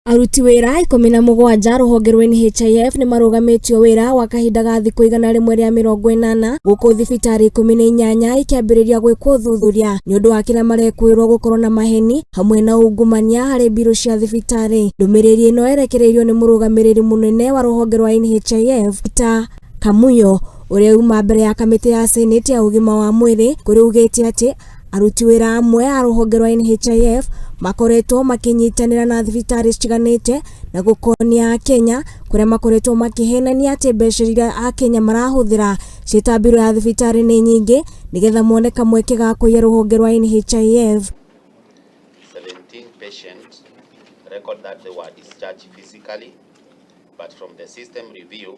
Aruti wira 17 ruhonge rwa NHIF ni marugamitio wira wa kahinda ga thiku igana rimwe ria 80 guku thibitari 18 ikiambiriria gwikwo uthuthuria ni undu wa kina marekwirwo gukorwo na maheni hamwe na ungumania hari biro cia thibitari. Ndumiriri ino irekereirio ni murugamiriri munene wa ruhonge rwa NHIF kamunyo uria uma mbere ya kamiti ya seneti ya ugima wa mwiri kuri ugite ati aruti wira amwe a ruhonge rwa NHIF makoretwo makinyitanira na thibitari citiganite na gukonia Kenya kuria makoretwo makihenania ati mbeca iria a Kenya marahuthira citabiro ya thibitari ni nyingi nigetha mone kamweke ga kuya ruhonge rwa NHIF. 17 patients record that they were discharged physically, but from the system review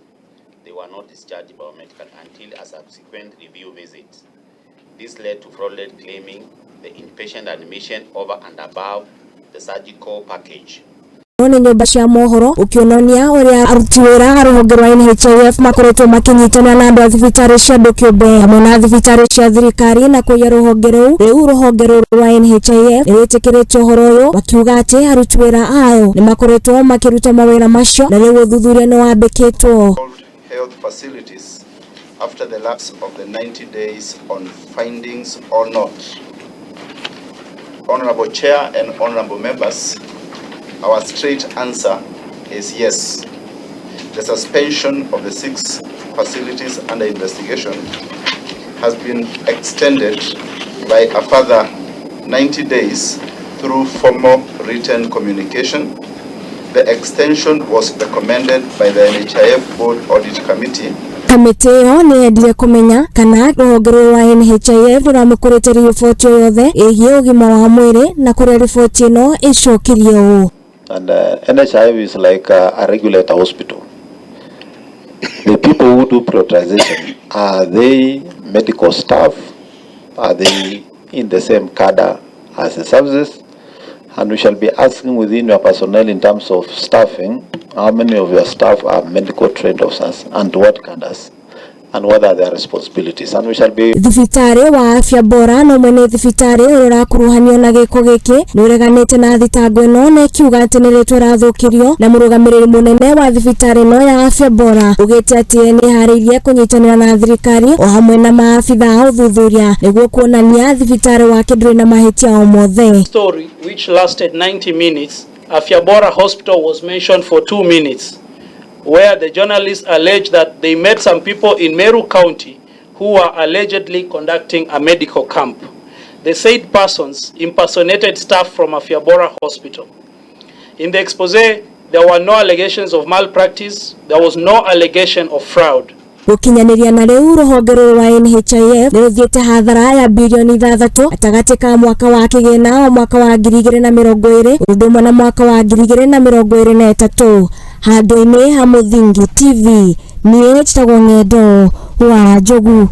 they were not discharged biomedical until a subsequent review visit. This led to fraudulent claiming the inpatient admission over and above the surgical package. Ni nyumba cia mohoro ukiononia uria aruti wira ruhonge rwa NHIF makoretwo makinyitanira na andu a thibitari cia kiumbe hamwe na thibitari cia thirikari na kuya ruhonge riu ruhonge rwa NHIF rwitikiritio uhoro uyu wakiuga ati aruti wira ayo ni makoretwo makiruta mawira macio na riu uthuthuria ni wambikitwo. Health facilities after the lapse of the 90 days on findings or not. Honorable Chair and honorable members, our straight answer is yes. The suspension of the 6 facilities under investigation has been extended by a further 90 days through formal written communication. The extension was recommended by the NHIF Board Audit Committee. Kamiti yo ni endire kumenya kana ruhonge rwa NHIF ruramukurite riboti yothe igie ugima wa mwiri na kuria riboti ino icokirio. And NHIF is like a regulator hospital. The people who do prioritization, are they medical staff? Are they in the same cadre as the services? And we shall be asking within your personnel in terms of staffing, how many of your staff are medical trained officers and what cadres and what are their responsibilities, and we shall be thibitari wa afya bora no mwene thibitari urakuruhanio na giko giki ni ureganite na thitango ino na kiuga ati ni ritwa rathukirio na murugamiriri munene wa thibitari no ya afya bora ugite ati ni haririe kunyitanira na thirikari o hamwe na maafitha uthuthuria niguo kuonania thibitari wake nduri na mahitia o mothe. Story which lasted 90 minutes. Afya Bora Hospital was mentioned for 2 minutes, where the journalists alleged that they met some people in Meru County who were allegedly conducting a medical camp. The said persons impersonated staff from Afya Bora Hospital. In the expose, there were no allegations of malpractice, there was no allegation of fraud. Gukinyaneria na riu ruhonge rwa NHIF niruthiite hathara ya bilioni 6 atagati ka mwaka wa kigina o mwaka wa 2020 undumwe na mwaka wa 2023 handu-ini ha Muthingi TV ni Gukinyaneria wa Njogu.